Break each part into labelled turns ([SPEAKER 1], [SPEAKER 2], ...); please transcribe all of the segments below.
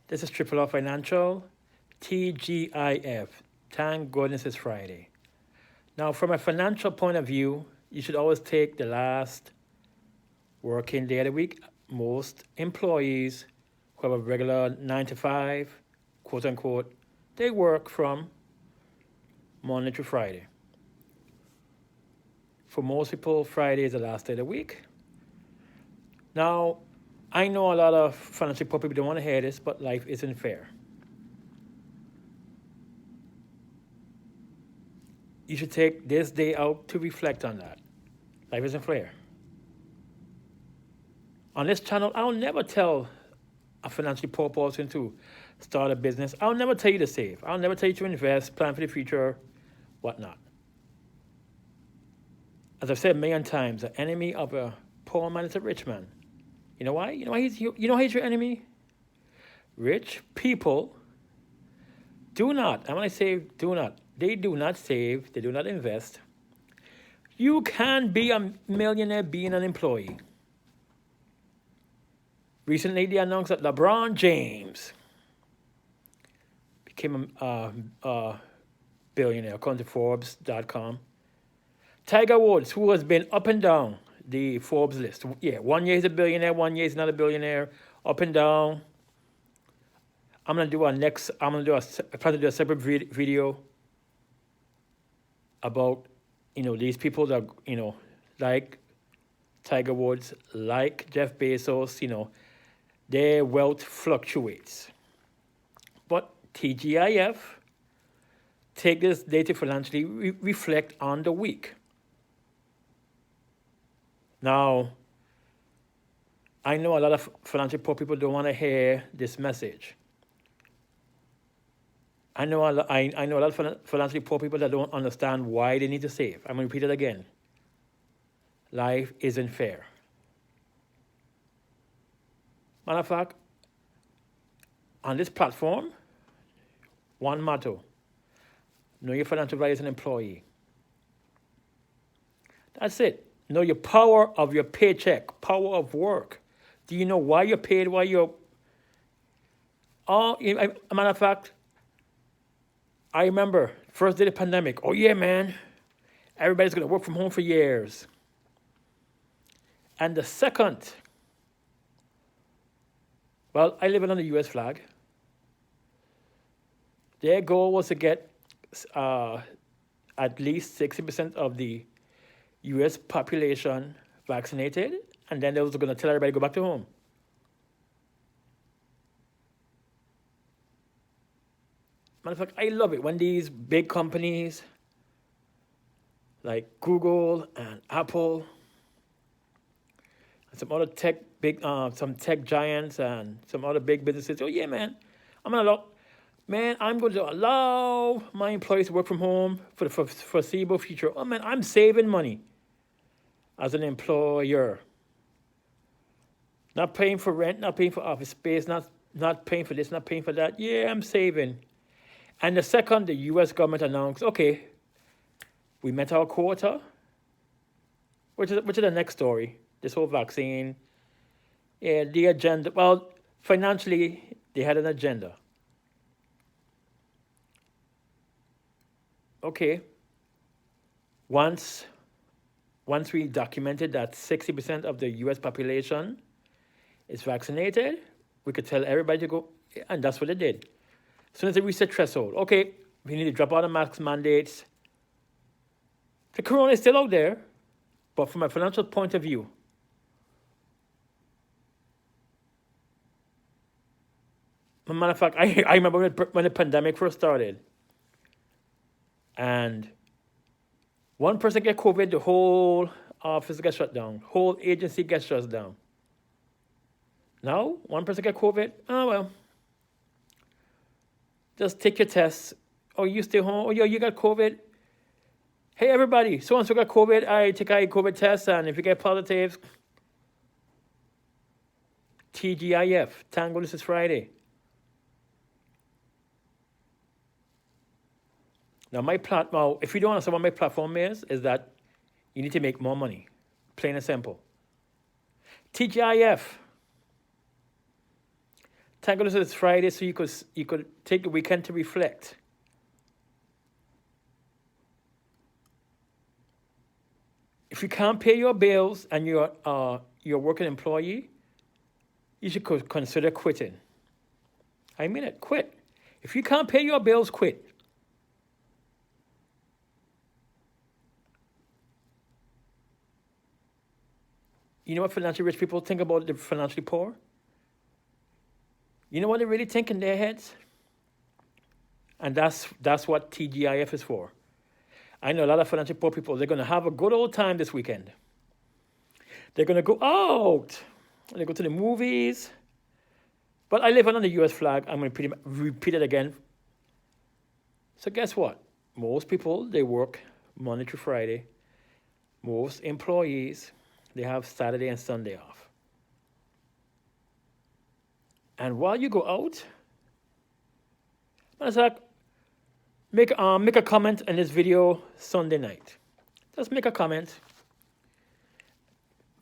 [SPEAKER 1] This is Triple R Financial, TGIF. Thank goodness it's Friday. Now, from a financial point of view, you should always take the last working day of the week. Most employees who have a regular 9 to 5, quote unquote, they work from Monday to Friday. For most people, Friday is the last day of the week. Now, I know a lot of financially poor people don't want to hear this, but life isn't fair. You should take this day out to reflect on that. Life isn't fair. On this channel, I'll never tell a financially poor person to start a business. I'll never tell you to save. I'll never tell you to invest, plan for the future, whatnot. As I've said a million times, the enemy of a poor man is a rich man. You know why? You know he's your enemy? Rich people do not, and when I say do not, they do not save, they do not invest. You can be a millionaire being an employee. Recently, they announced that LeBron James became a billionaire, according to Forbes.com. Tiger Woods, who has been up and down the Forbes list. Yeah, 1 year he's a billionaire, 1 year he's not a billionaire, up and down. I plan to do a separate video about, these people that, like Tiger Woods, like Jeff Bezos, their wealth fluctuates. But TGIF, take this day to financially reflect on the week. Now, I know a lot of financially poor people don't want to hear this message. I know a lot of financially poor people that don't understand why they need to save. I'm going to repeat it again. Life isn't fair. Matter of fact, on this platform, one motto: know your financial value as an employee. That's it. Know your power of your paycheck, power of work. Do you know why you're paid, why you're... a matter of fact, I remember first day of the pandemic. Oh yeah, man. Everybody's going to work from home for years. And the second, well, I live on the U.S. flag. Their goal was to get at least 60% of the U.S. population vaccinated, and then they was going to tell everybody to go back to home. Matter of fact, I love it when these big companies like Google and Apple and some other some tech giants and some other big businesses. Oh yeah, man, I'm going to allow my employees to work from home for the foreseeable future. Oh man, I'm saving money as an employer. Not paying for rent, not paying for office space, not paying for this, not paying for that. Yeah, I'm saving. And the second, the U.S. government announced, okay, we met our quota, which is the next story. This whole vaccine, yeah, the agenda. Well, financially, they had an agenda. Okay, once we documented that 60% of the U.S. population is vaccinated, we could tell everybody to go, and that's what they did. As soon as they reached the threshold, okay, we need to drop all the mask mandates. The corona is still out there, but from a financial point of view, as a matter of fact, I remember when the pandemic first started, and one person get COVID, the whole office gets shut down, whole agency gets shut down. Now, one person get COVID, oh well, just take your tests. Oh, you stay home. Oh, yo, you got COVID. Hey, everybody, so-and-so got COVID. I take a COVID test, and if you get positive, TGIF, Tango, this is Friday. Now, if you don't understand what my platform is that you need to make more money. Plain and simple. TGIF. Thank goodness it's Friday, so you could take the weekend to reflect. If you can't pay your bills and you're a working employee, you should consider quitting. I mean it, quit. If you can't pay your bills, quit. You know what financially rich people think about the financially poor? You know what they really think in their heads? And that's what TGIF is for. I know a lot of financially poor people, they're going to have a good old time this weekend. They're going to go out. They go to the movies. But I live under the U.S. flag. I'm going to repeat it again. So guess what? Most people, they work Monday through Friday. Most employees, they have Saturday and Sunday off. And while you go out, it's like, make a comment in this video Sunday night. Just make a comment.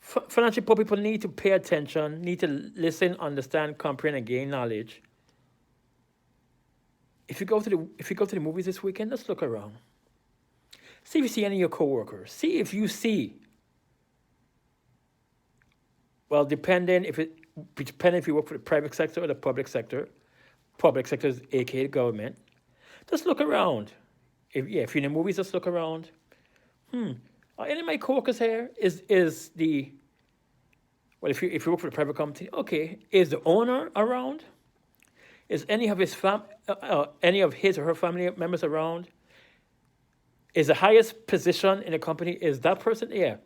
[SPEAKER 1] Financially poor people need to pay attention, need to listen, understand, comprehend, and gain knowledge. If you go to the movies this weekend, let's look around. See if you see any of your coworkers. See if you see. Well, depending if you work for the private sector or the public sector. Public sector is aka the government. Just look around. If you're in the movies, just look around. Are any of my coworkers here? If you work for the private company, okay, is the owner around? Is any of his or her family members around? Is the highest position in the company, is that person? Yeah.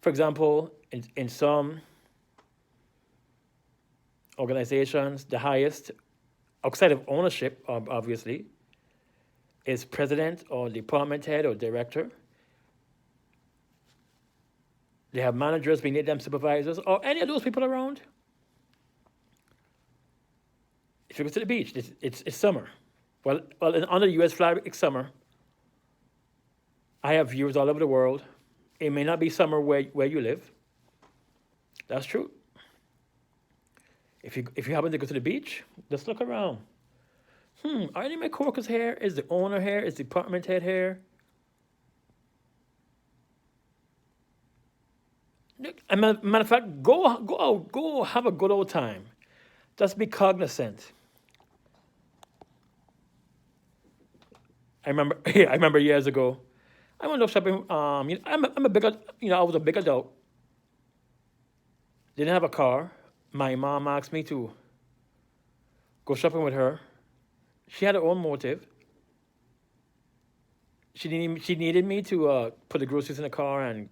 [SPEAKER 1] For example, in some organizations, the highest, outside of ownership, obviously, is president or department head or director. They have managers beneath them, supervisors, or any of those people around. If you go to the beach, it's summer. Well, under the U.S. flag, it's summer. I have viewers all over the world. It may not be summer where you live. That's true. If you happen to go to the beach, just look around. Are any of my coworkers here? Is the owner here? Is the department head here? As a matter of fact, go out, go have a good old time. Just be cognizant. I remember years ago, I went up shopping. I'm a big, I was a big adult. Didn't have a car. My mom asked me to go shopping with her. She had her own motive. She needed me to put the groceries in the car, and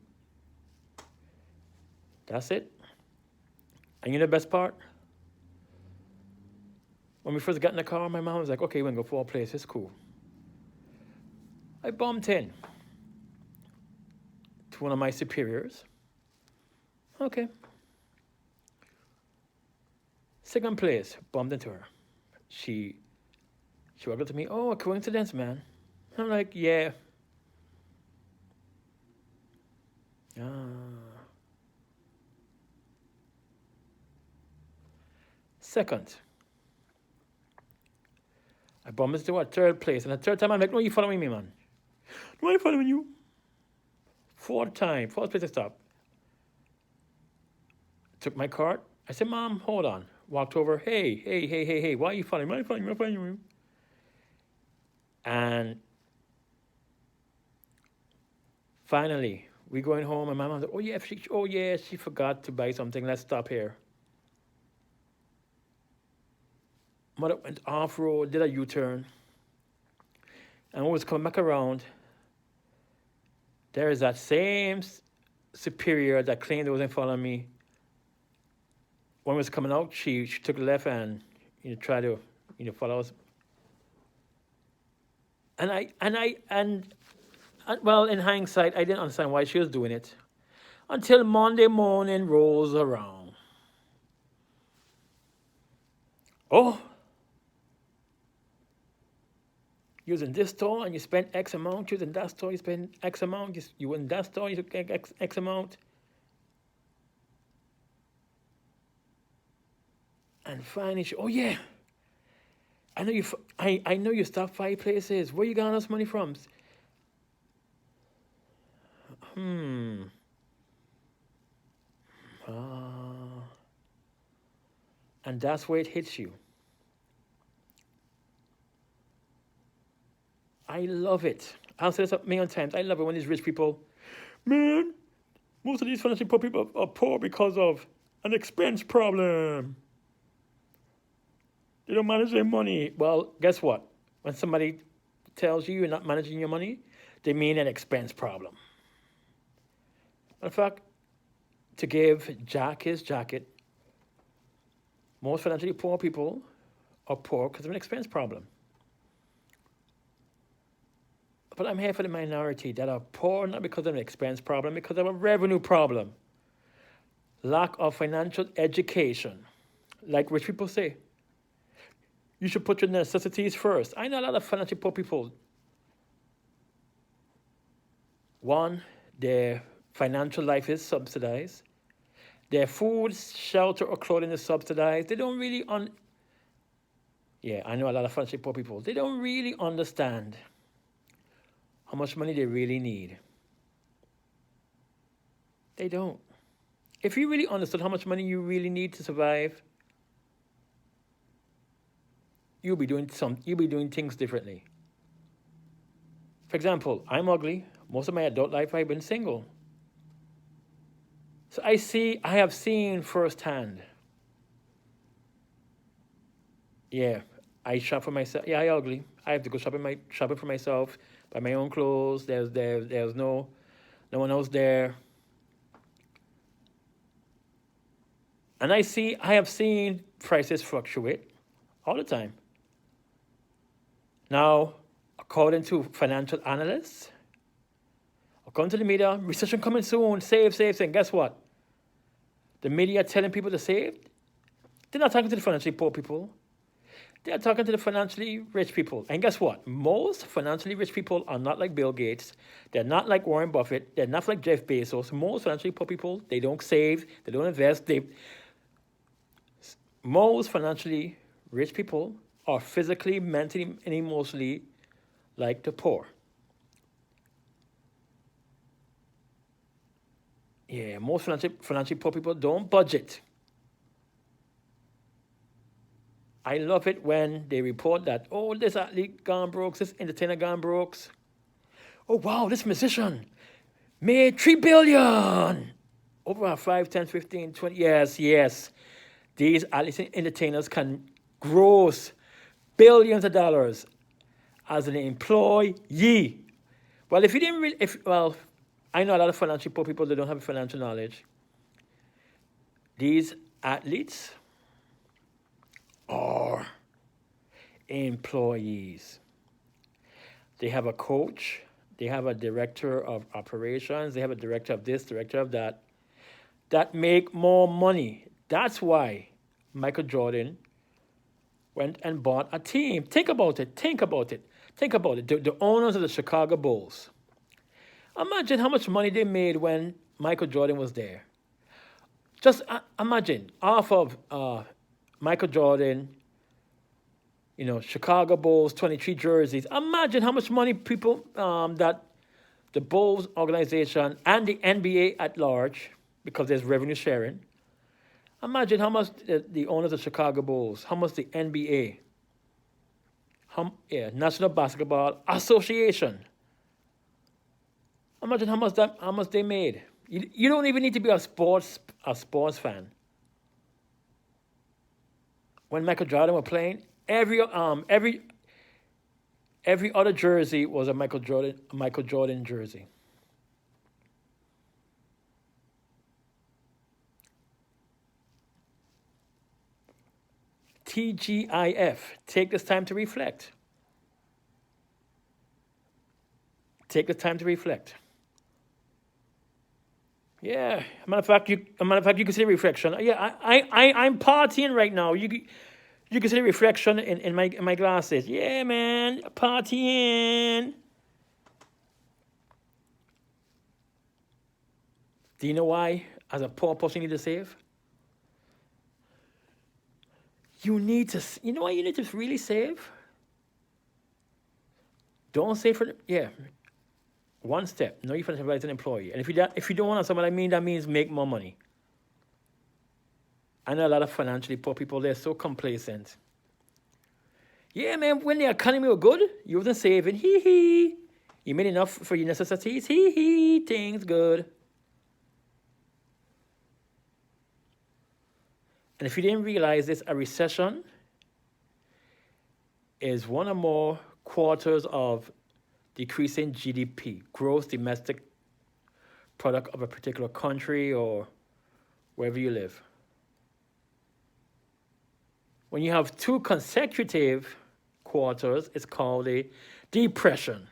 [SPEAKER 1] that's it. And you know the best part? When we first got in the car, my mom was like, okay, we're going to go for a place. It's cool. I bumped in to one of my superiors. Okay. Second place, bumped into her. She walked up to me, oh, a coincidence, man. I'm like, yeah. Second, I bumped into a third place. And the third time, I'm like, no, you following me, man. No, I'm following you. Fourth place I stopped. Took my cart. I said, Mom, hold on. Walked over. Hey. Why are you following me? I'm following you. And finally, we going home, and my mom said, oh yeah, she forgot to buy something. Let's stop here. Mother went off road, did a U-turn, and was coming back around. There is that same superior that claimed it wasn't following me. When we was coming out, she took the left and tried to follow us. And well, in hindsight, I didn't understand why she was doing it until Monday morning rolls around. Oh, using this store and you spend X amount, using that store you spend X amount, you in that store you spend X amount. And finally, oh yeah, I know you. I know you stopped 5 places. Where you got all this money from? Hmm. Ah. And that's where it hits you. I love it. I'll say this a million times. I love it when these rich people, man, most of these financially poor people are poor because of an expense problem. They don't manage their money. Well, guess what? When somebody tells you you're not managing your money, they mean an expense problem. In fact, to give Jack his jacket, most financially poor people are poor because of an expense problem. But I'm here for the minority that are poor not because of an expense problem, because of a revenue problem. Lack of financial education. Like rich people say, you should put your necessities first. I know a lot of financially poor people. One, their financial life is subsidized. Their food, shelter, or clothing is subsidized. They don't really Yeah, I know a lot of financially poor people. They don't really understand how much money they really need. They don't. If you really understood how much money you really need to survive, you'll be doing things differently. For example, I'm ugly. Most of my adult life I've been single. So I have seen firsthand. Yeah, I shop for myself. Yeah, I ugly. I have to go shopping for myself, buy my own clothes. There's no one else there. And I have seen prices fluctuate all the time. Now, according to financial analysts, according to the media, recession coming soon, save, save, save. And guess what? The media telling people to save, they're not talking to the financially poor people. They're talking to the financially rich people. And guess what? Most financially rich people are not like Bill Gates. They're not like Warren Buffett. They're not like Jeff Bezos. Most financially poor people, they don't save. They don't invest. Most financially rich people are physically, mentally, and emotionally like the poor. Yeah, most financially poor people don't budget. I love it when they report that, oh, this athlete gone broke, this entertainer gone broke. Oh, wow, this musician made 3 billion over 5, 10, 15, 20 years. Yes, these athletes and entertainers can gross billions of dollars as an employee. Well, if you didn't really, if well, I know a lot of financially poor people that don't have financial knowledge. These athletes are employees. They have a coach, they have a director of operations, they have a director of this, director of that make more money. That's why Michael Jordan went and bought a team. Think about it. Think about it. Think about it. The owners of the Chicago Bulls. Imagine how much money they made when Michael Jordan was there. Just imagine off of Michael Jordan, Chicago Bulls 23 jerseys. Imagine how much money people that the Bulls organization and the NBA at large, because there's revenue sharing. Imagine how much the owners of Chicago Bulls, how much the NBA, National Basketball Association. Imagine how much they made. You don't even need to be a sports fan. When Michael Jordan was playing, every other jersey was a Michael Jordan jersey. TGIF. Take this time to reflect. Take the time to reflect. Yeah, matter of fact, you can see reflection. Yeah, I'm partying right now. You can see reflection in my glasses. Yeah, man, partying. Do you know why, as a poor person, you need to save? You need to, you know what you need to really save? Don't save for, yeah, one step. Know your financial advisor as an employee. And if you don't want to, something that means make more money. I know a lot of financially poor people, they're so complacent. Yeah, man, when the economy was good, you wasn't saving. Hee hee. You made enough for your necessities. Hee hee. Things good. And if you didn't realize this, a recession is one or more quarters of decreasing GDP, gross domestic product of a particular country or wherever you live. When you have two consecutive quarters, it's called a depression.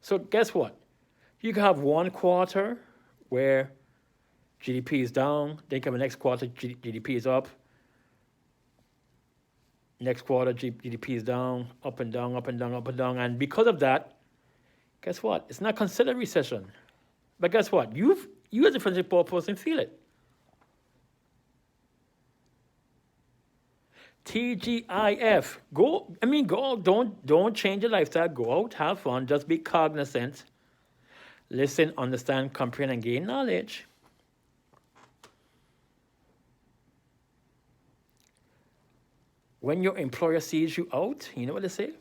[SPEAKER 1] So guess what? You can have one quarter where GDP is down, then come the next quarter, GDP is up. Next quarter, GDP is down, up and down, up and down, up and down. And because of that, guess what? It's not considered recession. But guess what? You as a financially poor person feel it. TGIF. Go, don't change your lifestyle. Go out, have fun, just be cognizant. Listen, understand, comprehend, and gain knowledge. When your employer sees you out, you know what they say?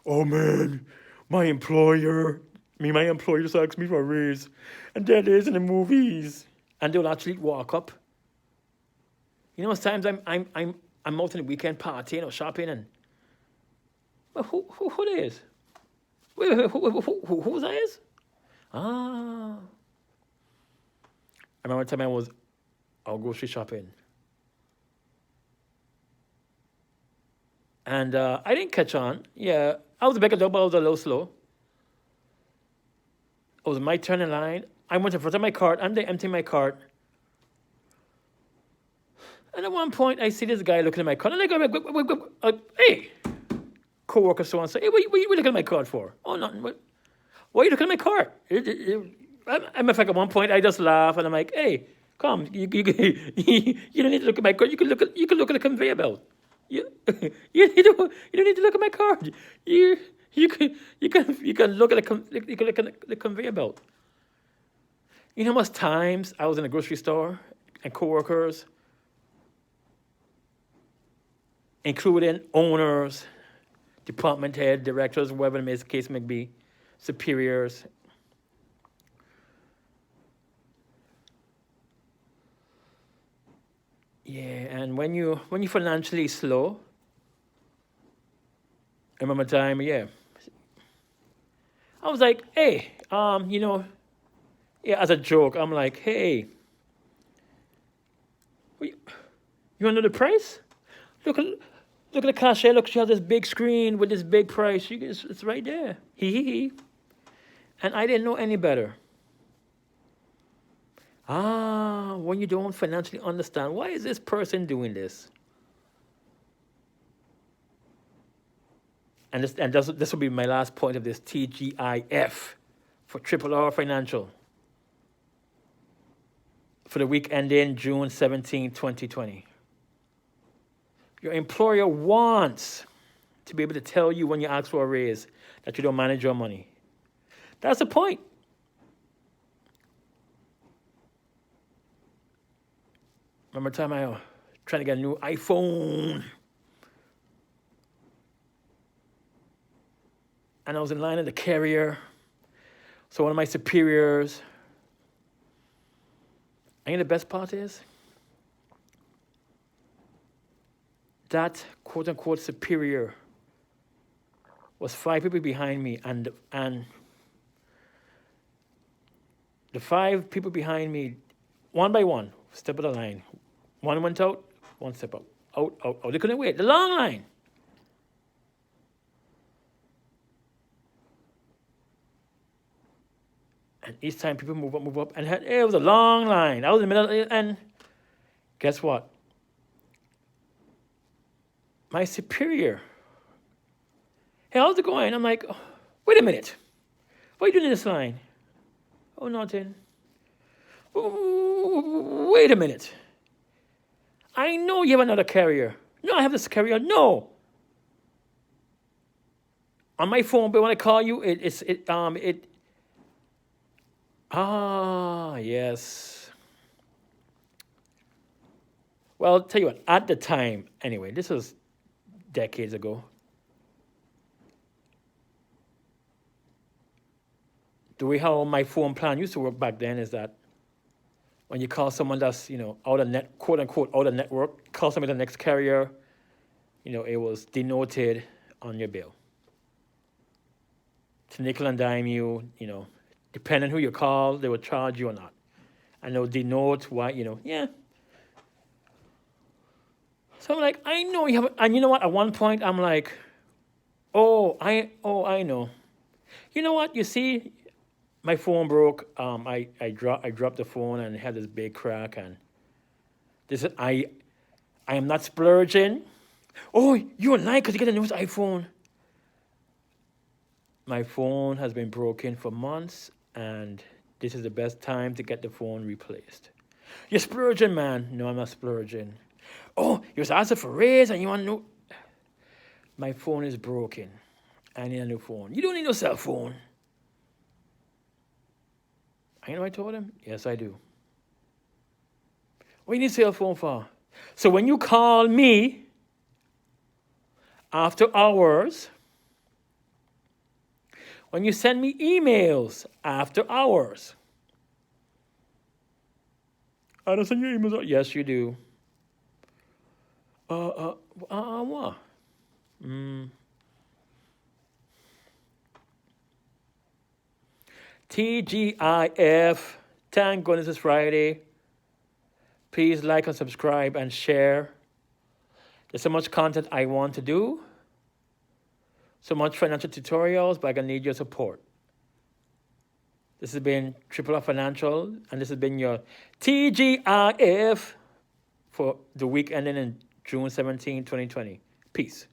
[SPEAKER 1] Oh man, my employer just asked me for a raise. And there it is in the movies. And they'll actually walk up. You know, most times I'm out in the weekend partying or shopping and well, who that is? Wait, who that is? Ah. I remember one time I was out grocery shopping. And I didn't catch on. Yeah, I was a bigger dog, but I was a little slow. It was my turn in line. I went in front of my cart. I'm there emptying my cart. And at one point, I see this guy looking at my card. And I go, hey, co-worker so-and-so, hey, what are you looking at my card for? Oh, nothing. Why are you looking at my card? In fact, at one point, I just laugh, and I'm like, hey, come, you don't need to look at my card. You can look at the conveyor belt. You don't need to look at my card. You can look at the conveyor belt. You know how much times I was in a grocery store and co-workers, including owners, department head, directors, whatever the case may be, superiors. Yeah, and when you're financially slow, I remember a time, yeah, I was like, hey, as a joke, I'm like, hey, you want to know the price? Look at the cashier. Look, she has this big screen with this big price. It's right there. Hee. And I didn't know any better. When you don't financially understand, why is this person doing this? And this will be my last point of this TGIF for Triple R Financial for the week ending June 17, 2020. Your employer wants to be able to tell you when you ask for a raise that you don't manage your money. That's the point. Remember the time I was trying to get a new iPhone. And I was in line at the carrier. So one of my superiors, and the best part is, that quote-unquote superior was 5 people behind me, and the 5 people behind me, one by one, step of the line. One went out, one step out. Out. They couldn't wait. The long line. And each time people move up, and it was a long line. I was in the middle, and guess what? My superior, hey, how's it going? I'm like, oh, wait a minute. What are you doing in this line? Oh, nothing. wait a minute. I know you have another carrier. No, I have this carrier. No. On my phone, but when I call you, yes. Well, I'll tell you what, at the time, anyway, this was decades ago. The way how my phone plan used to work back then is that when you call someone that's, out of net, quote unquote, out of network, call somebody the next carrier, it was denoted on your bill. To nickel and dime you, depending who you call, they would charge you or not. And they'll denote why, yeah. So I'm like, I know you have, and you know what? At one point, I'm like, I know. You know what? You see, my phone broke. I dropped the phone and it had this big crack. And this is, I am not splurging. Oh, you're lying because you get a new iPhone. My phone has been broken for months, and this is the best time to get the phone replaced. You're splurging, man. No, I'm not splurging. Oh, you was asking for a raise and you want to know. My phone is broken. I need a new phone. You don't need no cell phone. I know I told him? Yes, I do. What do you need a cell phone for? So when you call me after hours, when you send me emails after hours, I don't send you emails. Yes, you do. What? TGIF. Thank goodness it's Friday. Please like and subscribe and share. There's so much content I want to do. So much financial tutorials, but I'm going to need your support. This has been Triple R Financial, and this has been your TGIF for the week ending in June 17, 2020. Peace.